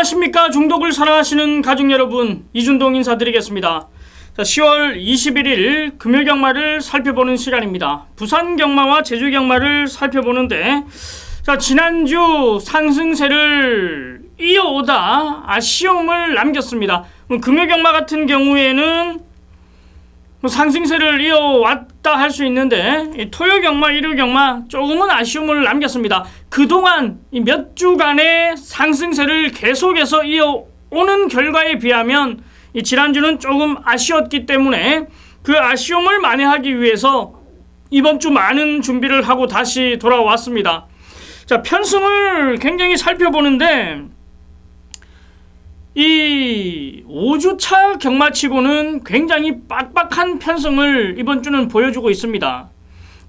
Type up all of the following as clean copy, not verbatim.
안녕하십니까. 중독을 사랑하시는 가족 여러분, 이준동 인사드리겠습니다. 자, 10월 21일 금요경마를 살펴보는 시간입니다. 부산경마와 제주경마를 살펴보는데, 자, 지난주 상승세를 이어오다 아쉬움을 남겼습니다. 금요경마 같은 경우에는 상승세를 이어왔다 할 수 있는데, 토요경마, 일요경마 조금은 아쉬움을 남겼습니다. 그동안 몇 주간의 상승세를 계속해서 이어오는 결과에 비하면 지난주는 조금 아쉬웠기 때문에 그 아쉬움을 만회하기 위해서 이번 주 많은 준비를 하고 다시 돌아왔습니다. 자, 편승을 굉장히 살펴보는데, 이 5주차 경마치고는 굉장히 빡빡한 편성을 이번 주는 보여주고 있습니다.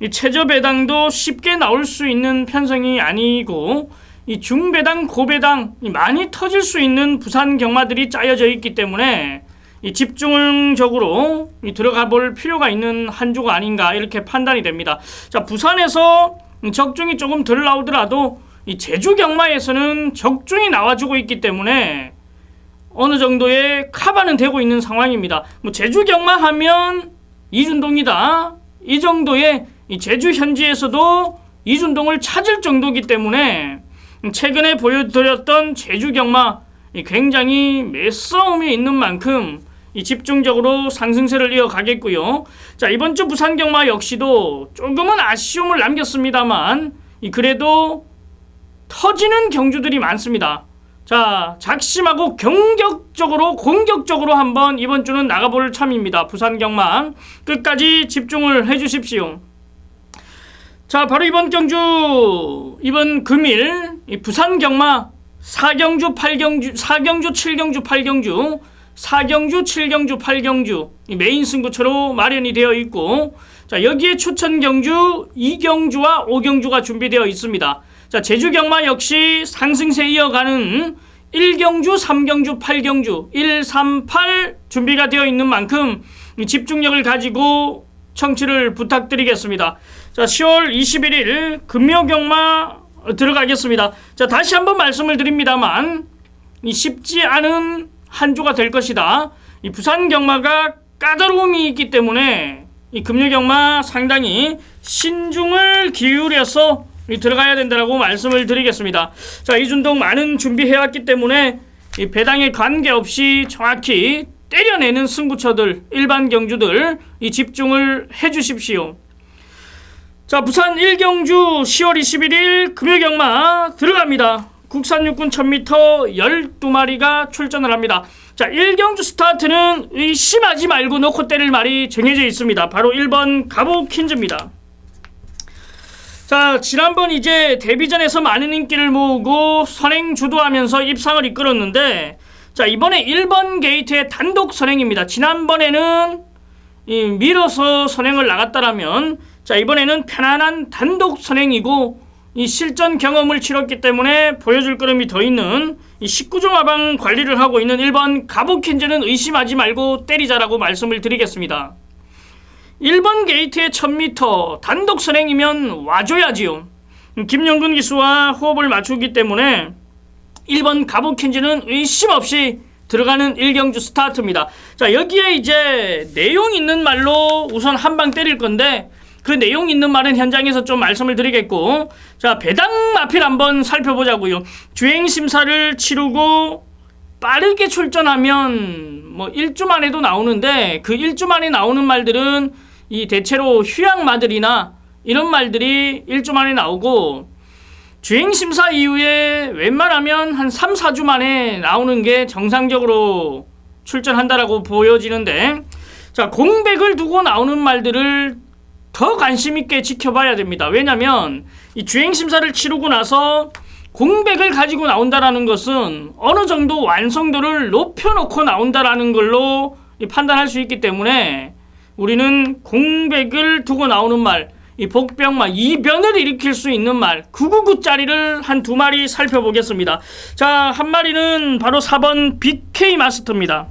이 최저 배당도 쉽게 나올 수 있는 편성이 아니고, 이 중배당, 고배당 많이 터질 수 있는 부산 경마들이 짜여져 있기 때문에 이 집중적으로 들어가 볼 필요가 있는 한 주가 아닌가 이렇게 판단이 됩니다. 자, 부산에서 적중이 조금 덜 나오더라도 이 제주 경마에서는 적중이 나와주고 있기 때문에 어느 정도의 커버는 되고 있는 상황입니다. 제주 경마하면 이준동이다, 이 정도의 이 제주 현지에서도 이준동을 찾을 정도이기 때문에 최근에 보여드렸던 제주 경마 굉장히 매싸움이 있는 만큼 집중적으로 상승세를 이어가겠고요. 자, 이번 주 부산 경마 역시도 조금은 아쉬움을 남겼습니다만 그래도 터지는 경주들이 많습니다. 자, 작심하고 공격적으로 한번 이번 주는 나가볼 참입니다. 부산 경마 끝까지 집중을 해주십시오. 자, 바로 이번 경주, 이번 금일 부산 경마 4경주, 8경주, 4경주, 7경주, 8경주, 4경주, 7경주, 8경주 메인 승부처로 마련이 되어 있고, 자, 여기에 추천 경주 2경주와 5경주가 준비되어 있습니다. 자, 제주 경마 역시 상승세 이어가는 1경주, 3경주, 8경주 1, 3, 8 준비가 되어 있는 만큼 집중력을 가지고 청취를 부탁드리겠습니다. 자, 10월 21일 금요경마 들어가겠습니다. 자, 다시 한번 말씀을 드립니다만 쉽지 않은 한 주가 될 것이다. 이 부산 경마가 까다로움이 있기 때문에 이 금요경마 상당히 신중을 기울여서 들어가야 된다고 말씀을 드리겠습니다. 자, 이준동 많은 준비해왔기 때문에 이 배당에 관계없이 정확히 때려내는 승부처들, 일반 경주들 이 집중을 해주십시오. 자, 부산 1경주 10월 21일 금요경마 들어갑니다. 국산 육군 1000m 12마리가 출전을 합니다. 자, 1경주 스타트는 의심하지 말고 놓고 때릴 말이 정해져 있습니다. 바로 1번 가보킨즈입니다. 자, 지난번 이제 데뷔전에서 많은 인기를 모으고 선행 주도하면서 입상을 이끌었는데, 자, 이번에 1번 게이트의 단독 선행입니다. 지난번에는 밀어서 선행을 나갔다라면, 자, 이번에는 편안한 단독 선행이고 이 실전 경험을 치렀기 때문에 보여줄 걸음이 더 있는 이 19종 하방 관리를 하고 있는 1번 가보킨즈는 의심하지 말고 때리자라고 말씀을 드리겠습니다. 1번 게이트의 1000m 단독 선행이면 와줘야지요. 김영근 기수와 호흡을 맞추기 때문에 1번 가보킨즈는 의심 없이 들어가는 1경주 스타트입니다. 자, 여기에 이제 내용 있는 말로 우선 한 방 때릴 건데, 그 내용 있는 말은 현장에서 좀 말씀을 드리겠고, 자, 배당 마필 한번 살펴보자고요. 주행 심사를 치르고 빠르게 출전하면 뭐 1주 만에도 나오는데, 그 1주 만에 나오는 말들은 이 대체로 휴양마들이나 이런 말들이 1주 만에 나오고, 주행심사 이후에 웬만하면 한 3, 4주 만에 나오는 게 정상적으로 출전한다라고 보여지는데, 자, 공백을 두고 나오는 말들을 더 관심있게 지켜봐야 됩니다. 왜냐면 이 주행심사를 치르고 나서 공백을 가지고 나온다라는 것은 어느 정도 완성도를 높여놓고 나온다라는 걸로 판단할 수 있기 때문에 우리는 공백을 두고 나오는 말, 이 복병마, 이변을 일으킬 수 있는 말 999짜리를 한 2마리 살펴보겠습니다. 자, 한 마리는 바로 4번 BK 마스터입니다.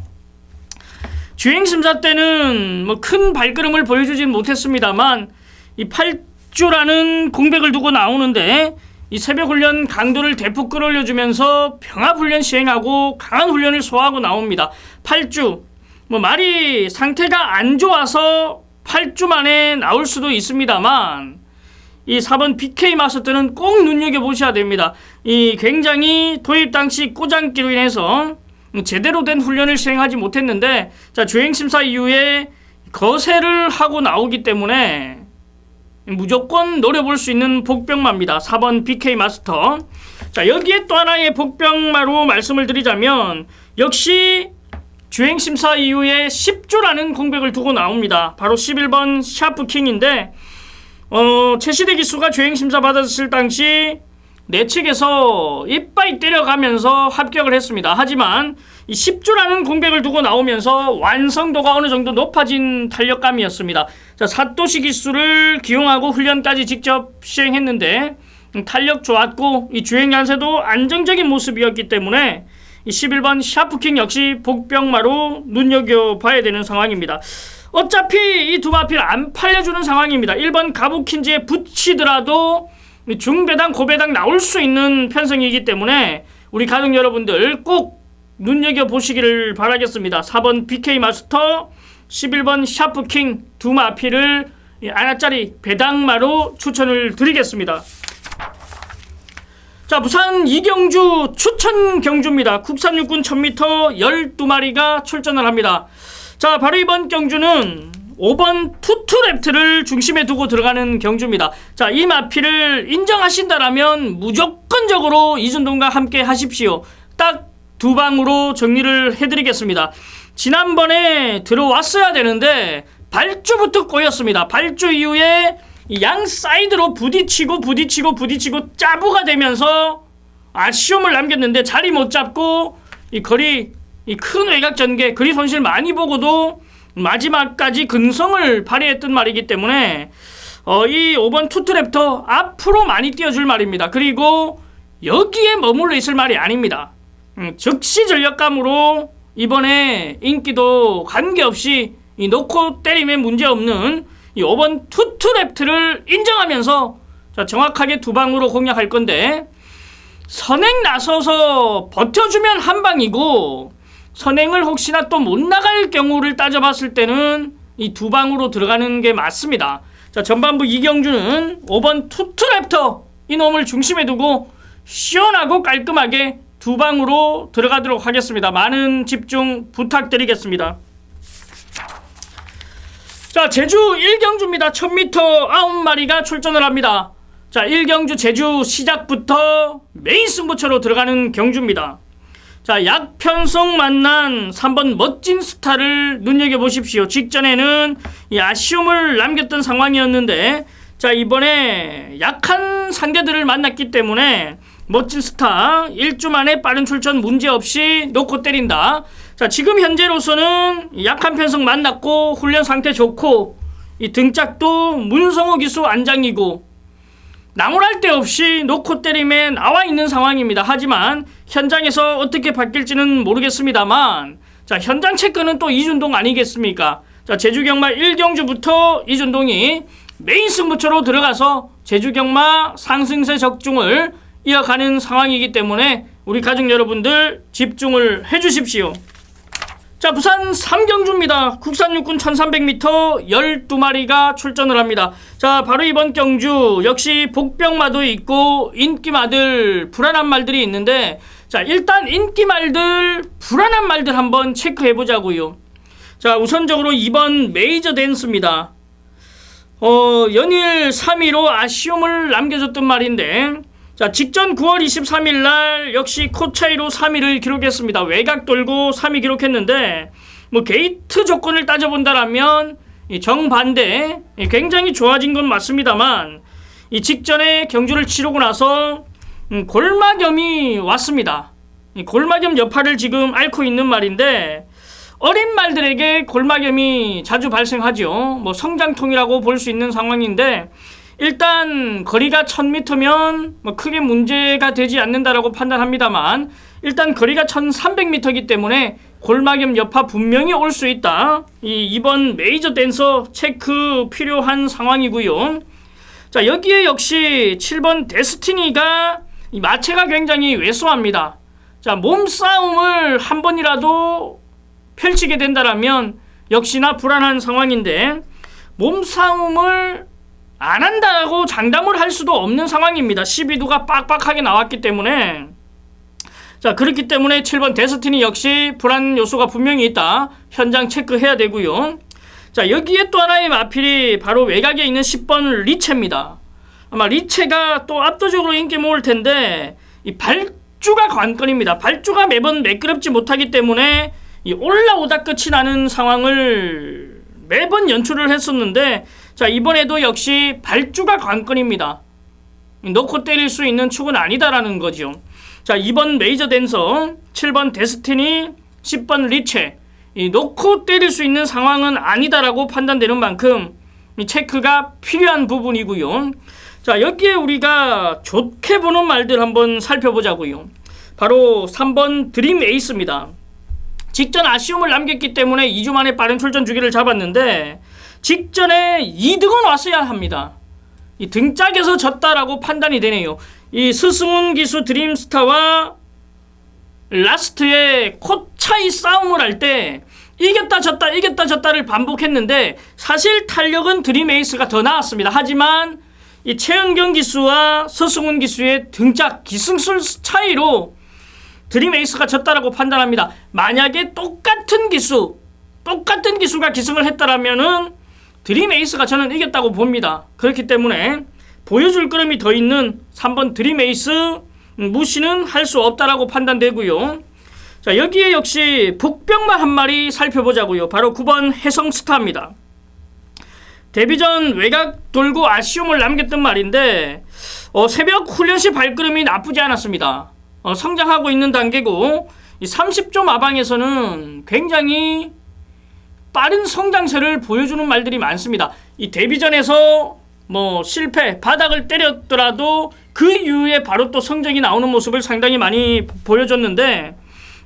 주행심사 때는 뭐 큰 발걸음을 보여주진 못했습니다만 이 8주라는 공백을 두고 나오는데 이 새벽 훈련 강도를 대폭 끌어올려주면서 병합 훈련 시행하고 강한 훈련을 소화하고 나옵니다. 8주. 말이 상태가 안 좋아서 8주 만에 나올 수도 있습니다만 이 4번 BK 마스터는 꼭 눈여겨보셔야 됩니다. 이 굉장히 도입 당시 꼬장기로 인해서 제대로 된 훈련을 시행하지 못했는데 자, 주행심사 이후에 거세를 하고 나오기 때문에 무조건 노려볼 수 있는 복병마입니다. 4번 BK 마스터. 자, 여기에 또 하나의 복병마로 말씀을 드리자면 역시 주행심사 이후에 10주라는 공백을 두고 나옵니다. 바로 11번 샤프킹인데 최시대 기수가 주행심사 받았을 당시 내측에서 이빠이 때려가면서 합격을 했습니다. 하지만 이 10주라는 공백을 두고 나오면서 완성도가 어느 정도 높아진 탄력감이었습니다. 자, 사토시 기수를 기용하고 훈련까지 직접 시행했는데 탄력 좋았고 이 주행 연세도 안정적인 모습이었기 때문에 이 11번 샤프킹 역시 복병마로 눈여겨봐야 되는 상황입니다. 어차피 이 두 마필 안 팔려주는 상황입니다. 1번 가부킨지에 붙이더라도 중배당 고배당 나올 수 있는 편성이기 때문에 우리 가족 여러분들 꼭 눈여겨보시기를 바라겠습니다. 4번 BK 마스터, 11번 샤프킹 두 마필을 하나짜리 배당마로 추천을 드리겠습니다. 자, 부산 이경주 추천 경주입니다. 국산 육군 1000m 12마리가 출전을 합니다. 자, 바로 이번 경주는 5번 투투랩트를 중심에 두고 들어가는 경주입니다. 자, 이 마필을 인정하신다라면 무조건적으로 이준동과 함께 하십시오. 딱 두 방으로 정리를 해드리겠습니다. 지난번에 들어왔어야 되는데 발주부터 꼬였습니다. 발주 이후에 양 사이드로 부딪히고 짜부가 되면서 아쉬움을 남겼는데 자리 못 잡고 이 큰 외곽 전개 거리 손실 많이 보고도 마지막까지 근성을 발휘했던 말이기 때문에 이 5번 투트랩터 앞으로 많이 띄워줄 말입니다. 그리고 여기에 머물러 있을 말이 아닙니다. 즉시 전력감으로 이번에 인기도 관계없이 이 놓고 때리면 문제없는 이 5번 투트랩트를 인정하면서 자, 정확하게 두 방으로 공략할 건데 선행 나서서 버텨주면 한 방이고 선행을 혹시나 또 못 나갈 경우를 따져봤을 때는 이 두 방으로 들어가는 게 맞습니다. 자, 전반부 이경주는 5번 투트랩터 이놈을 중심에 두고 시원하고 깔끔하게 두 방으로 들어가도록 하겠습니다. 많은 집중 부탁드리겠습니다. 자, 제주 1경주입니다. 1000m 9마리가 출전을 합니다. 자, 1경주 제주 시작부터 메인 승부처로 들어가는 경주입니다. 자, 약편성 만난 3번 멋진 스타를 눈여겨보십시오. 직전에는 이 아쉬움을 남겼던 상황이었는데 자, 이번에 약한 상대들을 만났기 때문에 멋진 스타 1주 만에 빠른 출전 문제없이 놓고 때린다. 자, 지금 현재로서는 약한 편성 만났고 훈련 상태 좋고 이 등짝도 문성호 기수 안장이고 나무랄 데 없이 놓고 때림에 나와 있는 상황입니다. 하지만 현장에서 어떻게 바뀔지는 모르겠습니다만 자, 현장 체크는 또 이준동 아니겠습니까? 자, 제주경마 1경주부터 이준동이 메인 승부처로 들어가서 제주경마 상승세 적중을 이어가는 상황이기 때문에 우리 가족 여러분들 집중을 해주십시오. 자, 부산 3경주입니다. 국산 육군 1300m 12마리가 출전을 합니다. 자, 바로 이번 경주 역시 복병마도 있고 인기마들 불안한 말들이 있는데 자, 일단 인기말들 불안한 말들 한번 체크해보자고요. 자, 우선적으로 2번 메이저 댄스입니다. 연일 3위로 아쉬움을 남겨줬던 말인데 자, 직전 9월 23일 날 역시 코 차이로 3위를 기록했습니다. 외곽 돌고 3위 기록했는데 게이트 조건을 따져본다라면 정반대 굉장히 좋아진 건 맞습니다만 이 직전에 경주를 치르고 나서 골마겸이 왔습니다. 골마겸 여파를 지금 앓고 있는 말인데 어린 말들에게 골마겸이 자주 발생하죠. 성장통이라고 볼 수 있는 상황인데 일단 거리가 1000m면 크게 문제가 되지 않는다라고 판단합니다만 일단 거리가 1300m이기 때문에 골마겸 여파 분명히 올 수 있다. 이번 메이저 댄서 체크 필요한 상황이고요. 자, 여기에 역시 7번 데스티니가 이 마체가 굉장히 왜소합니다. 자, 몸싸움을 한 번이라도 펼치게 된다라면 역시나 불안한 상황인데, 몸싸움을 안 한다고 장담을 할 수도 없는 상황입니다. 12도가 빡빡하게 나왔기 때문에. 자, 그렇기 때문에 7번 데스티니 역시 불안 요소가 분명히 있다. 현장 체크해야 되고요. 자, 여기에 또 하나의 마필이 바로 외곽에 있는 10번 리체입니다. 아마 리체가 또 압도적으로 인기 모을 텐데, 이 발주가 관건입니다. 발주가 매번 매끄럽지 못하기 때문에 이 올라오다 끝이 나는 상황을 매번 연출을 했었는데, 자, 이번에도 역시 발주가 관건입니다. 넣고 때릴 수 있는 축은 아니다라는 거죠. 자, 2번 메이저 댄서, 7번 데스티니, 10번 리체, 이 넣고 때릴 수 있는 상황은 아니다라고 판단되는 만큼 이 체크가 필요한 부분이고요. 자, 여기에 우리가 좋게 보는 말들 한번 살펴보자고요. 바로 3번 드림 에이스입니다. 직전 아쉬움을 남겼기 때문에 2주 만에 빠른 출전 주기를 잡았는데, 직전에 2등은 왔어야 합니다. 이 등짝에서 졌다라고 판단이 되네요. 이 스승훈 기수 드림스타와 라스트의 코 차이 싸움을 할 때 이겼다 졌다 이겼다 졌다를 반복했는데, 사실 탄력은 드림 에이스가 더 나았습니다. 하지만 이 최은경 기수와 서승훈 기수의 등짝 기승술 차이로 드림 에이스가 졌다라고 판단합니다. 만약에 똑같은 기수가 기승을 했다라면은 드림 에이스가 저는 이겼다고 봅니다. 그렇기 때문에 보여줄 그림이 더 있는 3번 드림 에이스 무시는 할 수 없다라고 판단되고요. 자, 여기에 역시 복병마 한 마리 살펴보자고요. 바로 9번 해성스타입니다. 데뷔전 외곽 돌고 아쉬움을 남겼던 말인데, 새벽 훈련 시 발걸음이 나쁘지 않았습니다. 성장하고 있는 단계고, 이 30조 마방에서는 굉장히 빠른 성장세를 보여주는 말들이 많습니다. 이 데뷔전에서 실패, 바닥을 때렸더라도 그 이후에 바로 또 성적이 나오는 모습을 상당히 많이 보여줬는데,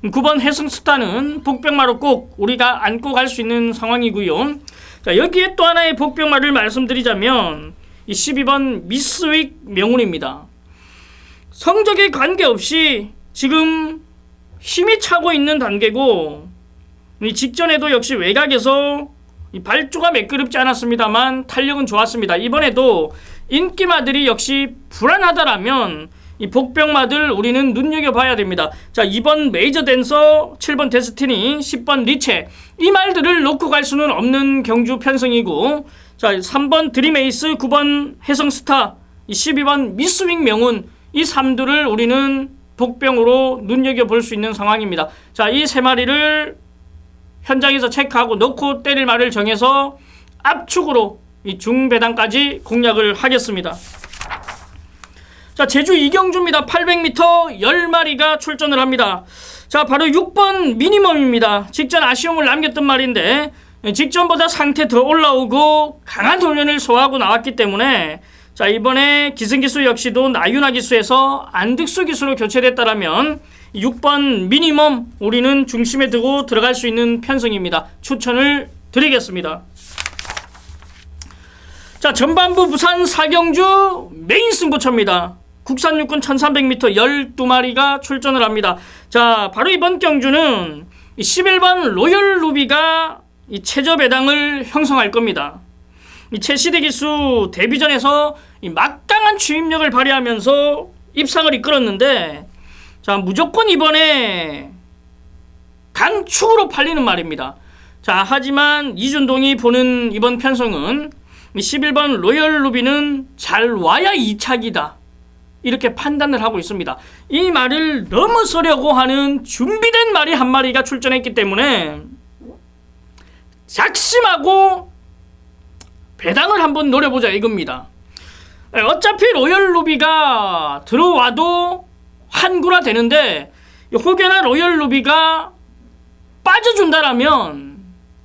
9번 해성스타는 복병마로 꼭 우리가 안고 갈 수 있는 상황이고요. 자, 여기에 또 하나의 복병마를 말씀드리자면 이 12번 미스윅 명운입니다. 성적에 관계없이 지금 힘이 차고 있는 단계고, 이 직전에도 역시 외곽에서 이 발주가 매끄럽지 않았습니다만 탄력은 좋았습니다. 이번에도 인기마들이 역시 불안하다라면 이 복병마들 우리는 눈여겨봐야 됩니다. 자, 2번 메이저 댄서, 7번 데스티니, 10번 리체, 이 말들을 놓고 갈 수는 없는 경주 편성이고, 자, 3번 드림에이스, 9번 해성스타, 12번 미스윙 명운, 이 3두를 우리는 복병으로 눈여겨볼 수 있는 상황입니다. 자, 이 세 마리를 현장에서 체크하고 넣고 때릴 말을 정해서 압축으로 이 중배당까지 공략을 하겠습니다. 자, 제주 이경주입니다. 800m 10마리가 출전을 합니다. 자, 바로 6번 미니멈입니다. 직전 아쉬움을 남겼던 말인데, 직전보다 상태 더 올라오고 강한 훈련을 소화하고 나왔기 때문에, 자, 이번에 기승기수 역시도 나윤아 기수에서 안득수 기수로 교체됐다라면 6번 미니멈 우리는 중심에 두고 들어갈 수 있는 편성입니다. 추천을 드리겠습니다. 자, 전반부 부산 사경주 메인 승부처입니다. 국산 육군 1300m 12마리가 출전을 합니다. 자, 바로 이번 경주는 11번 로열 루비가 이 최저 배당을 형성할 겁니다. 이 최시대 기수 데뷔전에서 이 막강한 추임력을 발휘하면서 입상을 이끌었는데, 자, 무조건 이번에 강축으로 팔리는 말입니다. 자, 하지만 이준동이 보는 이번 편성은 11번 로열 루비는 잘 와야 2착이다, 이렇게 판단을 하고 있습니다. 이 말을 넘어서려고 하는 준비된 말이 한 마리가 출전했기 때문에 작심하고 배당을 한번 노려보자 이겁니다. 어차피 로열 루비가 들어와도 한구라 되는데, 혹여나 로열 루비가 빠져준다라면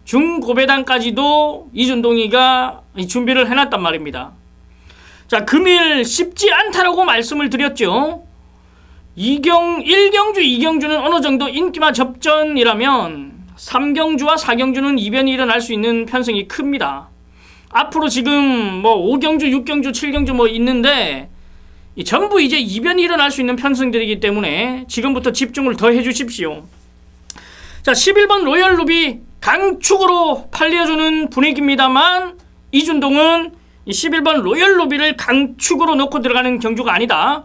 중고배당까지도 이준동이가 준비를 해놨단 말입니다. 자, 금일 쉽지 않다라고 말씀을 드렸죠. 1경주 2경주는 어느 정도 인기마 접전이라면 3경주와 4경주는 이변이 일어날 수 있는 편성이 큽니다. 앞으로 지금 뭐 5경주, 6경주, 7경주 뭐 있는데 이 전부 이제 이변이 일어날 수 있는 편성들이기 때문에 지금부터 집중을 더 해주십시오. 자, 11번 로열 루비 강축으로 팔려주는 분위기입니다만 이준동은 이 11번 로열 루비를 강축으로 놓고 들어가는 경주가 아니다.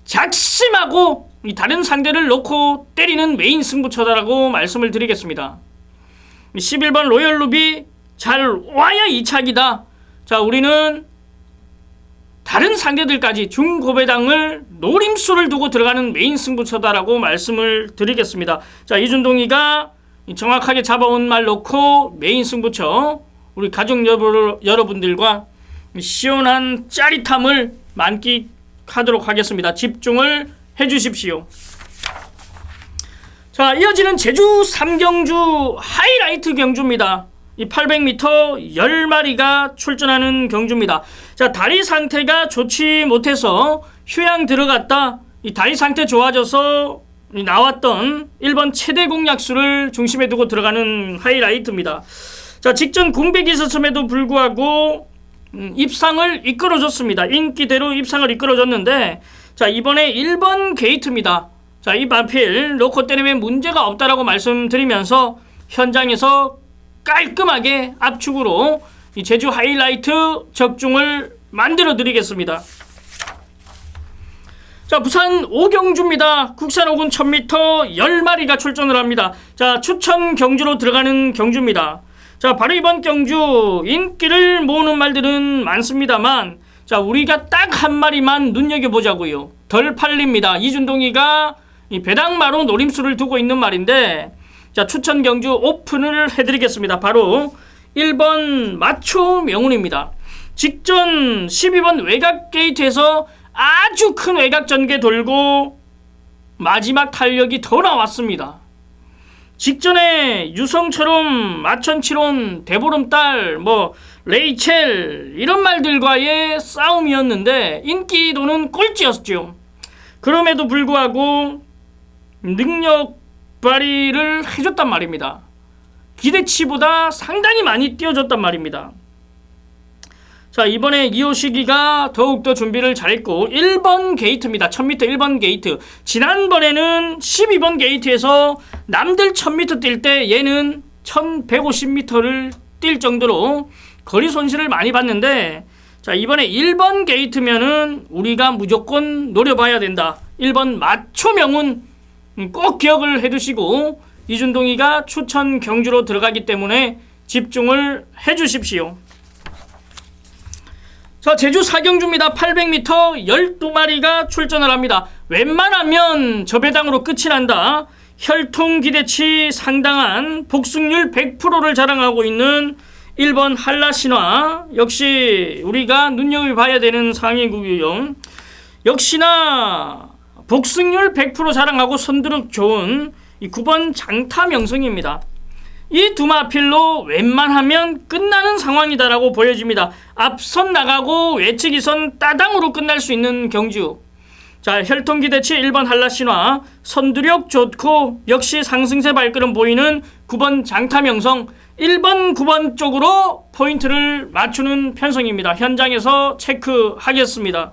작심하고 이 다른 상대를 놓고 때리는 메인 승부처다라고 말씀을 드리겠습니다. 11번 로열 루비 잘 와야 2착이다. 자, 우리는 다른 상대들까지 중고배당을 노림수를 두고 들어가는 메인 승부처다라고 말씀을 드리겠습니다. 자, 이준동이가 정확하게 잡아온 말 놓고 메인 승부처 우리 가족 여러분들과 시원한 짜릿함을 만끽하도록 하겠습니다. 집중을 해주십시오. 자, 이어지는 제주 3경주 하이라이트 경주입니다. 이 800m 10마리가 출전하는 경주입니다. 자, 다리 상태가 좋지 못해서 휴양 들어갔다 이 다리 상태 좋아져서 나왔던 1번 최대 공약수를 중심에 두고 들어가는 하이라이트입니다. 자, 직전 공백이 있었음에도 불구하고 입상을 이끌어줬습니다. 인기대로 입상을 이끌어줬는데 자, 이번에 1번 게이트입니다. 자, 이 마필 놓고 때리면 문제가 없다라고 말씀드리면서 현장에서 깔끔하게 압축으로 이 제주 하이라이트 적중을 만들어 드리겠습니다. 자, 부산 5경주입니다. 국산 5군 1000m 10마리가 출전을 합니다. 자, 추천 경주로 들어가는 경주입니다. 자, 바로 이번 경주 인기를 모으는 말들은 많습니다만 자, 우리가 딱 한 마리만 눈여겨보자고요. 덜 팔립니다. 이준동이가 이 배당마로 노림수를 두고 있는 말인데 자, 추천 경주 오픈을 해드리겠습니다. 바로 1번 마초 명운입니다. 직전 12번 외곽 게이트에서 아주 큰 외곽 전개 돌고 마지막 탄력이 더 나왔습니다. 직전에 유성처럼 마천치론, 대보름달, 뭐 레이첼 이런 말들과의 싸움이었는데 인기도는 꼴찌였죠. 그럼에도 불구하고 능력 발휘를 해줬단 말입니다. 기대치보다 상당히 많이 띄워줬단 말입니다. 자, 이번에 이호식이가 더욱더 준비를 잘했고 1번 게이트입니다. 1000m 1번 게이트. 지난번에는 12번 게이트에서 남들 1000m 뛸 때 얘는 1150m를 뛸 정도로 거리 손실을 많이 봤는데 자, 이번에 1번 게이트면은 우리가 무조건 노려봐야 된다. 1번 마초명운 꼭 기억을 해두시고 이준동이가 추천 경주로 들어가기 때문에 집중을 해주십시오. 자, 제주 4경주입니다. 800m 12마리가 출전을 합니다. 웬만하면 저배당으로 끝이 난다. 혈통 기대치 상당한 복승률 100%를 자랑하고 있는 1번 한라신화 역시 우리가 눈여겨봐야 되는 상위구요. 역시나 복승률 100% 자랑하고 선두력 좋은 이 9번 장타명성입니다. 이 두 마필로 웬만하면 끝나는 상황이다라고 보여집니다. 앞선 나가고 외측이선 따당으로 끝날 수 있는 경주. 자, 혈통기대치 1번 한라신화, 선두력 좋고 역시 상승세 발걸음 보이는 9번 장타명성, 1번 9번 쪽으로 포인트를 맞추는 편성입니다. 현장에서 체크하겠습니다.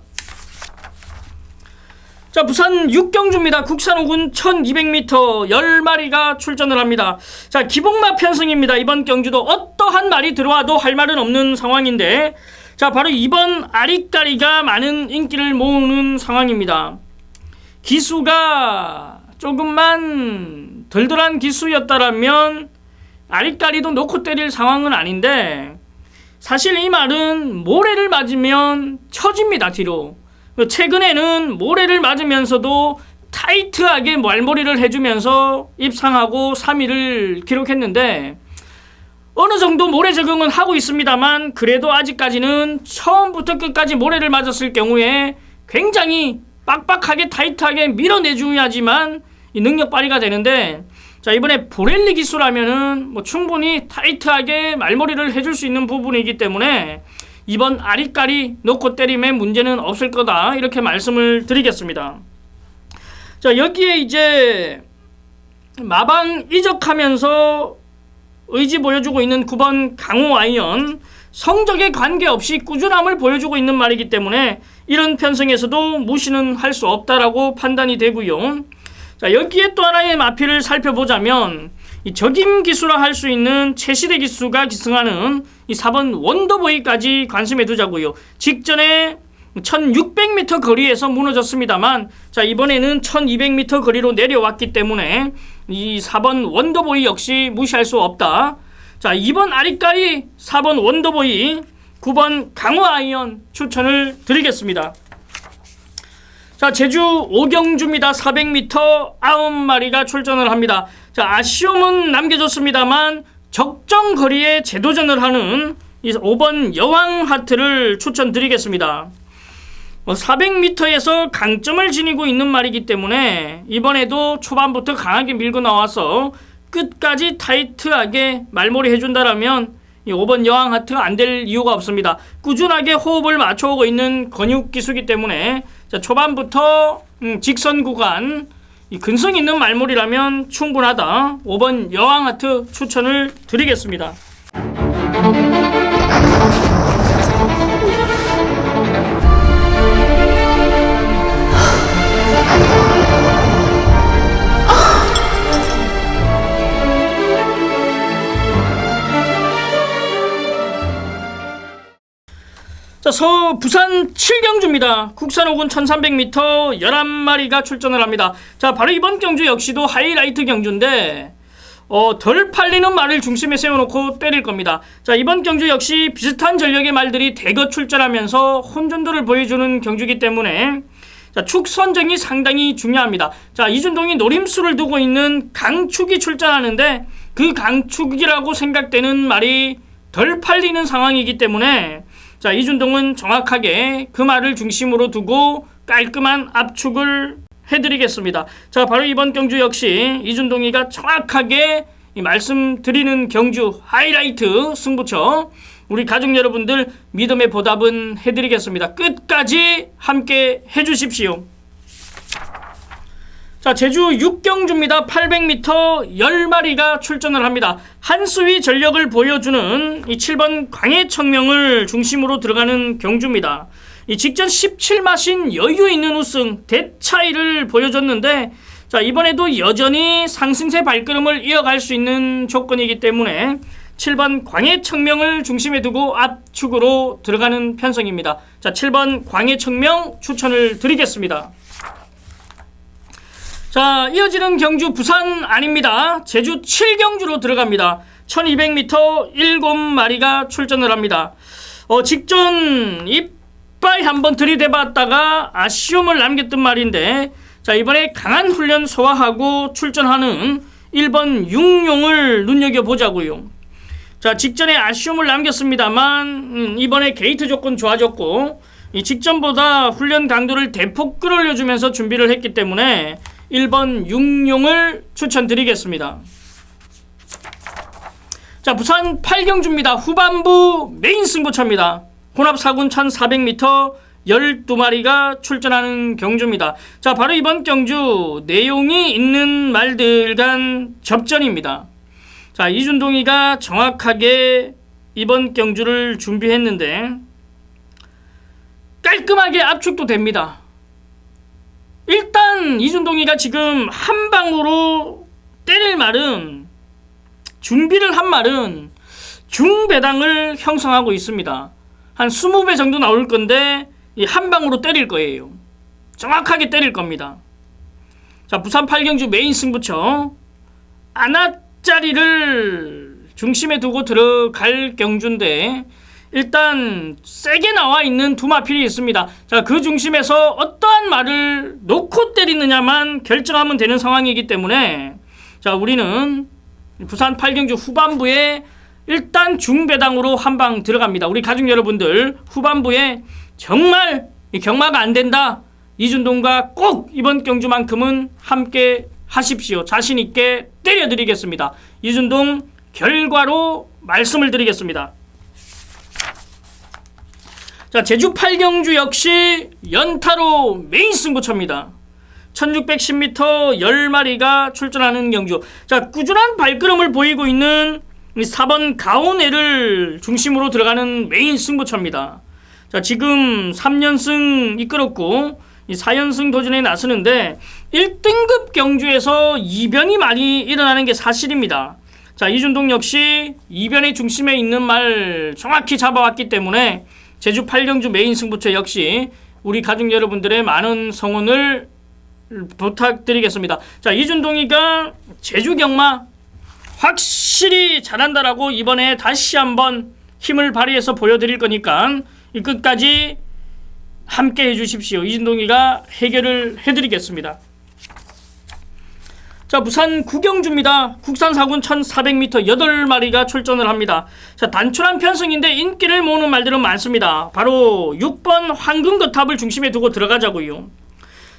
자, 부산 6경주입니다. 국산 5군 1200m 10마리가 출전을 합니다. 자, 기복마 편성입니다. 이번 경주도 어떠한 말이 들어와도 할 말은 없는 상황인데 자, 바로 이번 아리까리가 많은 인기를 모으는 상황입니다. 기수가 조금만 덜덜한 기수였다라면 아리까리도 놓고 때릴 상황은 아닌데 사실 이 말은 모래를 맞으면 처집니다. 뒤로. 최근에는 모래를 맞으면서도 타이트하게 말머리를 해주면서 입상하고 3위를 기록했는데 어느 정도 모래 적응은 하고 있습니다만 그래도 아직까지는 처음부터 끝까지 모래를 맞았을 경우에 굉장히 빡빡하게 타이트하게 밀어내줘야지만 이 능력 발휘가 되는데 자, 이번에 보렐리 기수라면은 뭐 충분히 타이트하게 말머리를 해줄 수 있는 부분이기 때문에 이번 아리까리 놓고 때림에 문제는 없을 거다 이렇게 말씀을 드리겠습니다. 자, 여기에 이제 마방 이적하면서 의지 보여주고 있는 9번 강호 아이언 성적에 관계없이 꾸준함을 보여주고 있는 말이기 때문에 이런 편성에서도 무시는 할 수 없다라고 판단이 되고요. 자, 여기에 또 하나의 마필을 살펴보자면 이 적임 기수라 할 수 있는 최시대 기수가 기승하는 이 4번 원더보이까지 관심해 두자고요. 직전에 1600m 거리에서 무너졌습니다만, 자, 이번에는 1200m 거리로 내려왔기 때문에 이 4번 원더보이 역시 무시할 수 없다. 자, 2번 아리까리, 4번 원더보이, 9번 강화아이언 추천을 드리겠습니다. 자, 제주 오경주입니다. 400m 9마리가 출전을 합니다. 자, 아쉬움은 남겨줬습니다만 적정 거리에 재도전을 하는 이 5번 여왕하트를 추천드리겠습니다. 400m에서 강점을 지니고 있는 말이기 때문에 이번에도 초반부터 강하게 밀고 나와서 끝까지 타이트하게 말몰이 해준다라면 이 5번 여왕하트가 안 될 이유가 없습니다. 꾸준하게 호흡을 맞춰오고 있는 근육 기수이기 때문에 자, 초반부터 직선 구간 이 근성 있는 말몰이라면 충분하다. 5번 여왕하트 추천을 드리겠습니다. 자, 부산 7경주입니다. 국산 5군 1300m 11마리가 출전을 합니다. 자, 바로 이번 경주 역시도 하이라이트 경주인데 덜 팔리는 말을 중심에 세워놓고 때릴 겁니다. 자, 이번 경주 역시 비슷한 전력의 말들이 대거 출전하면서 혼전도를 보여주는 경주이기 때문에 자, 축 선정이 상당히 중요합니다. 자, 이준동이 노림수를 두고 있는 강축이 출전하는데 그 강축이라고 생각되는 말이 덜 팔리는 상황이기 때문에 자, 이준동은 정확하게 그 말을 중심으로 두고 깔끔한 압축을 해드리겠습니다. 자, 바로 이번 경주 역시 이준동이가 정확하게 말씀드리는 경주 하이라이트 승부처 우리 가족 여러분들 믿음의 보답은 해드리겠습니다. 끝까지 함께 해주십시오. 자, 제주 6경주입니다. 800m 10마리가 출전을 합니다. 한수위 전력을 보여주는 이 7번 광해청명을 중심으로 들어가는 경주입니다. 이 직전 17마신 여유 있는 우승 대차이를 보여줬는데 자, 이번에도 여전히 상승세 발걸음을 이어갈 수 있는 조건이기 때문에 7번 광해청명을 중심에 두고 압축으로 들어가는 편성입니다. 자, 7번 광해청명 추천을 드리겠습니다. 자, 이어지는 경주 부산 아닙니다. 제주 7경주로 들어갑니다. 1200m 7마리가 출전을 합니다. 직전 이빠이 한번 들이대봤다가 아쉬움을 남겼던 말인데 자, 이번에 강한 훈련 소화하고 출전하는 1번 육룡을 눈여겨보자고요. 자, 직전에 아쉬움을 남겼습니다만 이번에 게이트 조건 좋아졌고 이 직전보다 훈련 강도를 대폭 끌어올려주면서 준비를 했기 때문에 1번 육룡을 추천드리겠습니다. 자, 부산 8경주입니다. 후반부 메인 승부처입니다. 혼합 4군 1400m 12마리가 출전하는 경주입니다. 자, 바로 이번 경주 내용이 있는 말들 간 접전입니다. 자, 이준동이가 정확하게 이번 경주를 준비했는데 깔끔하게 압축도 됩니다. 일단 이준동이가 지금 한 방으로 때릴 말은 준비를 한 말은 중배당을 형성하고 있습니다. 한 20배 정도 나올 건데 이 한 방으로 때릴 거예요. 정확하게 때릴 겁니다. 자, 부산 8경주 메인 승부처 아나짜리를 중심에 두고 들어갈 경주인데 일단 세게 나와 있는 두 마필이 있습니다. 자, 그 중심에서 어떠한 말을 놓고 때리느냐만 결정하면 되는 상황이기 때문에 자, 우리는 부산 8경주 후반부에 일단 중배당으로 한 방 들어갑니다. 우리 가족 여러분들 후반부에 정말 경마가 안 된다. 이준동과 꼭 이번 경주만큼은 함께 하십시오. 자신 있게 때려드리겠습니다. 이준동 결과로 말씀을 드리겠습니다. 자, 제주 8경주 역시 연타로 메인 승부처입니다. 1610m 10마리가 출전하는 경주. 자, 꾸준한 발걸음을 보이고 있는 4번 가오네를 중심으로 들어가는 메인 승부처입니다. 자, 지금 3연승 이끌었고 4연승 도전에 나서는데 1등급 경주에서 이변이 많이 일어나는 게 사실입니다. 자, 이준동 역시 이변의 중심에 있는 말 정확히 잡아왔기 때문에 제주 8경주 메인 승부처 역시 우리 가족 여러분들의 많은 성원을 부탁드리겠습니다. 자, 이준동이가 제주 경마 확실히 잘한다라고 이번에 다시 한번 힘을 발휘해서 보여드릴 거니까 이 끝까지 함께 해주십시오. 이준동이가 해결을 해드리겠습니다. 자, 부산 구경주입니다. 국산 4군 1400m 8마리가 출전을 합니다. 자, 단출한 편승인데 인기를 모으는 말들은 많습니다. 바로 6번 황금거탑을 중심에 두고 들어가자고요.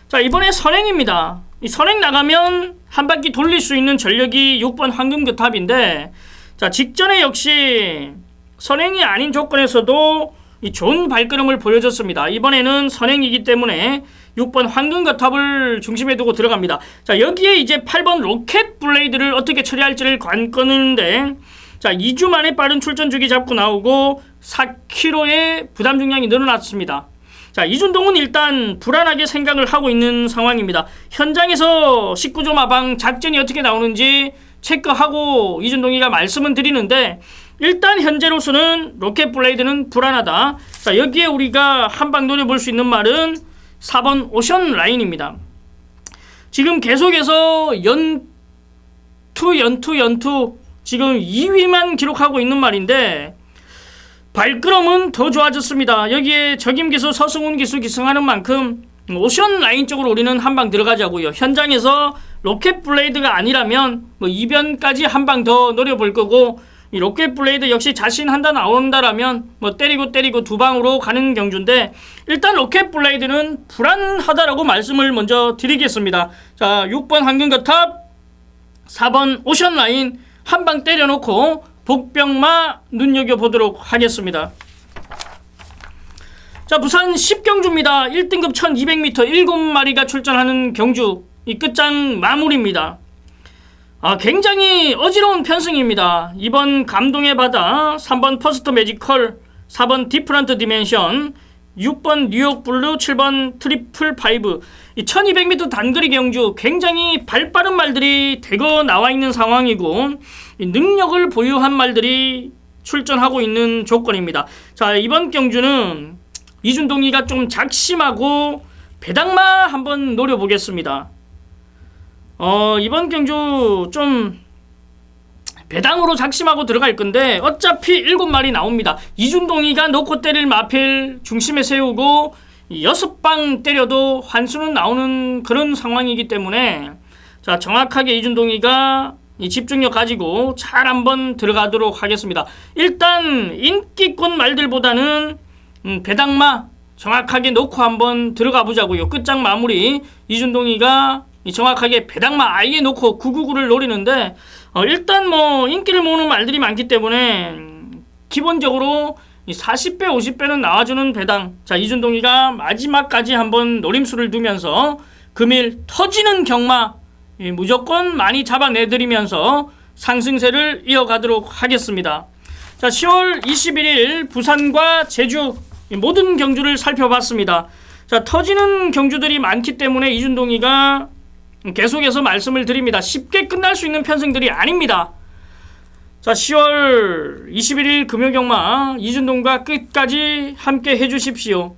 자, 이번에 선행입니다. 이 선행 나가면 한 바퀴 돌릴 수 있는 전력이 6번 황금거탑인데, 자, 직전에 역시 선행이 아닌 조건에서도 이 좋은 발걸음을 보여줬습니다. 이번에는 선행이기 때문에 6번 황금거탑을 중심에 두고 들어갑니다. 자, 여기에 이제 8번 로켓 블레이드를 어떻게 처리할지를 관건인데, 자, 2주 만에 빠른 출전 주기 잡고 나오고 4kg의 부담 중량이 늘어났습니다. 자, 이준동은 일단 불안하게 생각을 하고 있는 상황입니다. 현장에서 19조 마방 작전이 어떻게 나오는지 체크하고 이준동이가 말씀은 드리는데, 일단 현재로서는 로켓 블레이드는 불안하다. 자, 여기에 우리가 한방 노려볼 수 있는 말은 4번 오션 라인입니다. 지금 계속해서 연투 지금 2위만 기록하고 있는 말인데 발걸음은 더 좋아졌습니다. 여기에 적임기수 서승훈 기수 기승하는 만큼 오션 라인 쪽으로 우리는 한방 들어가자고요. 현장에서 로켓 블레이드가 아니라면 이변까지 한방 더 노려볼 거고, 이 로켓 블레이드 역시 자신 한다 나온다라면 때리고 두 방으로 가는 경주인데, 일단 로켓 블레이드는 불안하다라고 말씀을 먼저 드리겠습니다. 자, 6번 황금거탑, 4번 오션 라인 한방 때려놓고 복병마 눈여겨보도록 하겠습니다. 자, 부산 10경주입니다. 1등급 1200m 7마리가 출전하는 경주, 이 끝장 마무리입니다. 굉장히 어지러운 편승입니다. 2번 감동의 바다, 3번 퍼스트 매지컬, 4번 디프런트 디멘션, 6번 뉴욕 블루, 7번 트리플 파이브. 이 1200m 단거리 경주 굉장히 발빠른 말들이 대거 나와 있는 상황이고, 이 능력을 보유한 말들이 출전하고 있는 조건입니다. 자, 이번 경주는 이준동이가 좀 작심하고 배당마 한번 노려보겠습니다. 이번 경주 좀 배당으로 작심하고 들어갈 건데 어차피 7마리 나옵니다. 이준동이가 놓고 때릴 마필 중심에 세우고 6방 때려도 환수는 나오는 그런 상황이기 때문에, 자, 정확하게 이준동이가 이 집중력 가지고 잘 한번 들어가도록 하겠습니다. 일단 인기꾼 말들보다는 배당마 정확하게 놓고 한번 들어가 보자고요. 끝장 마무리 이준동이가 정확하게 배당마 아예 놓고 999를 노리는데, 일단 인기를 모으는 말들이 많기 때문에 기본적으로 40배 50배는 나와주는 배당. 자, 이준동이가 마지막까지 한번 노림수를 두면서 금일 터지는 경마 무조건 많이 잡아내드리면서 상승세를 이어가도록 하겠습니다. 자, 10월 21일 부산과 제주 모든 경주를 살펴봤습니다. 자, 터지는 경주들이 많기 때문에 이준동이가 계속해서 말씀을 드립니다. 쉽게 끝날 수 있는 편승들이 아닙니다. 자, 10월 21일 금요경마 이준동과 끝까지 함께 해주십시오.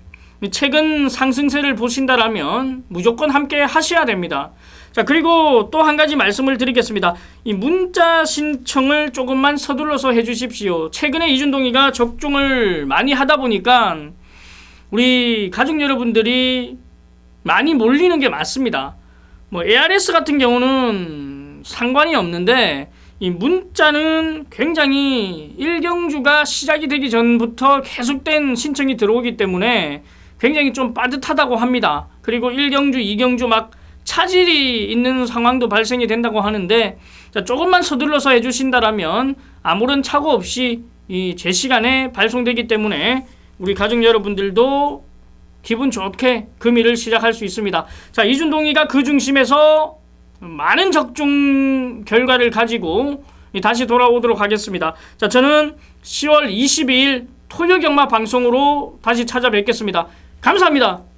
최근 상승세를 보신다라면 무조건 함께 하셔야 됩니다. 자, 그리고 또 한 가지 말씀을 드리겠습니다. 이 문자 신청을 조금만 서둘러서 해주십시오. 최근에 이준동이가 적중을 많이 하다 보니까 우리 가족 여러분들이 많이 몰리는 게 맞습니다. ARS 같은 경우는 상관이 없는데 이 문자는 굉장히 1경주가 시작이 되기 전부터 계속된 신청이 들어오기 때문에 굉장히 좀 빠듯하다고 합니다. 그리고 1경주, 2경주 막 차질이 있는 상황도 발생이 된다고 하는데, 자, 조금만 서둘러서 해주신다라면 아무런 착오 없이 제 시간에 발송되기 때문에 우리 가족 여러분들도 기분 좋게 금일을 시작할 수 있습니다. 자, 이준동이가 그 중심에서 많은 적중 결과를 가지고 다시 돌아오도록 하겠습니다. 자, 저는 10월 22일 토요 경마 방송으로 다시 찾아뵙겠습니다. 감사합니다.